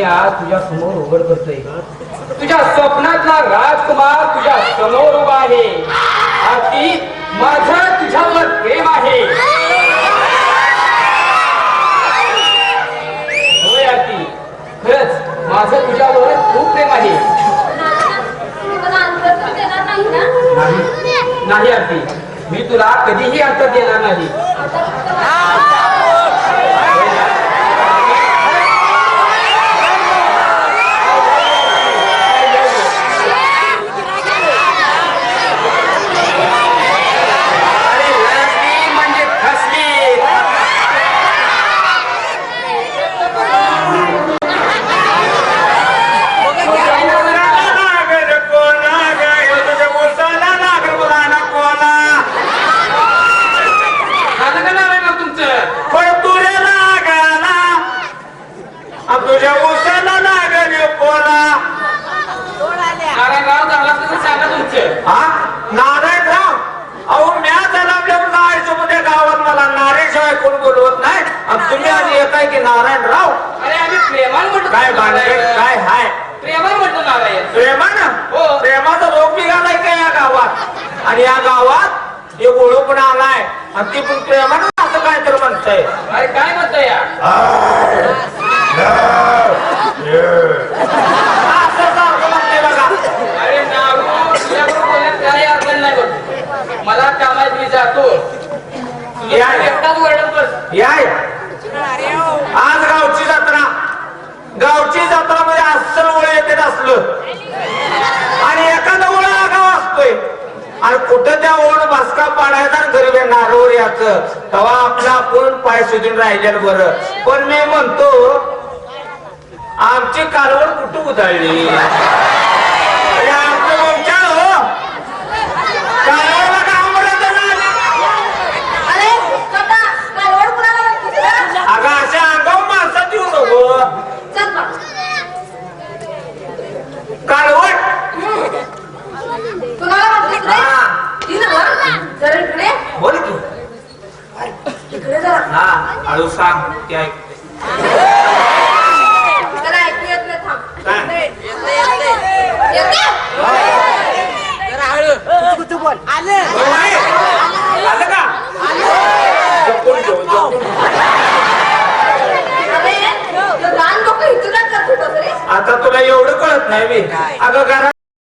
आज तुझ्या समोर उघड करतोय. तुझ्या स्वप्नातला राजकुमार तुझ्या समोर उभा आहे. आरती, माझं तुझ्यावर प्रेम आहे. होय आरती, खरंच माझं तुझ्यावर खूप प्रेम आहे. नाही आरती, मी तुला कधीही अंतर देणार नाही. नारायणराव, अरे आम्ही प्रेमान म्हणतो. काय काय हाय? प्रेमान म्हणतो नारायण. प्रेमान? हो. प्रेमाचा रोग निघालाय का या गावात? आणि या गावात एक ओळख पण आलाय आणि ती पण प्रेमान असं काय तर म्हणतंय. अरे काय म्हणतोय या? असं सारखं म्हणते बघा. अरे नारू, तुझ्याबरोबर बोलण्यात काही अर्थ नाही बघ. मला कामात मी जातो. या एकटाच वर्णन कर. या आज गावची जत्रा, गावची जत्रा मध्ये अस्सल ओळ येते असलं आणि एखादा ओळ गाव असतोय आणि कुठं त्या ओढ बसका पाडायचा गरीब नारोवर याच तेव्हा आपला आपण पाय सुधून राहिलेलं बरं. पण मी म्हणतो आमची कालवड कुठं उधळली? अगं अशा अंगावर माणसात येऊ नको. कालवड बोल की. हा हळू सांग ते ऐक.